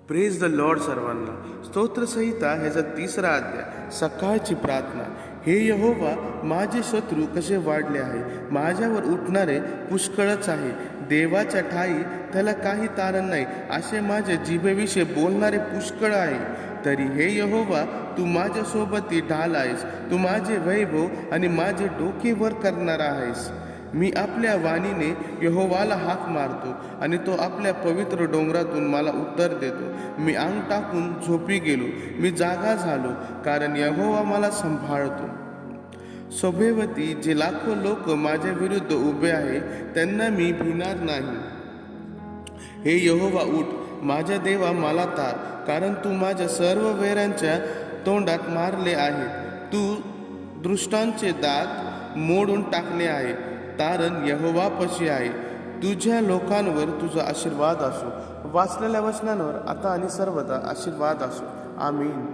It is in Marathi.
प्रेज द लॉर्ड सर्वांना. स्तोत्रसंहिता ह्याचा 3रा अध्याय. सकाळची प्रार्थना. हे यहोवा, माझे शत्रू कसे वाढले आहे, माझ्यावर उठणारे पुष्कळच आहे. देवाच्या ठाई त्याला काही तारण नाही, असे माझ्या जिभेविषयी बोलणारे पुष्कळ आहे. तरी हे यहोवा, तू माझ्यासोबती ढाल आहेस, तू माझे वैभव आणि माझे डोके वर करणारा आहेस. मी आपल्या वाणीने यहोवाला हाक मारतो आणि तो आपल्या पवित्र डोंगरातून मला उत्तर देतो. मी अंग टाकून झोपी गेलो, मी जागा झालो, कारण यहोवा मला सांभाळतो. सभोवती जे लाखो लोक माझ्या विरुद्ध उभे आहे, त्यांना मी भिणार नाही. हे यहोवा, उठ, माझ्या देवा मला तार, कारण तू माझ्या सर्व वैरांच्या तोंडात मारले आहेत. तू दुष्टांचे दात मोडून टाकले आहे. तारण यहोवापाशी आहे. तुझ्या लोकांवर तुझा आशीर्वाद असो. वाचलेल्या वचनांवर आता आणि सर्वदा आशीर्वाद असो. आमीन.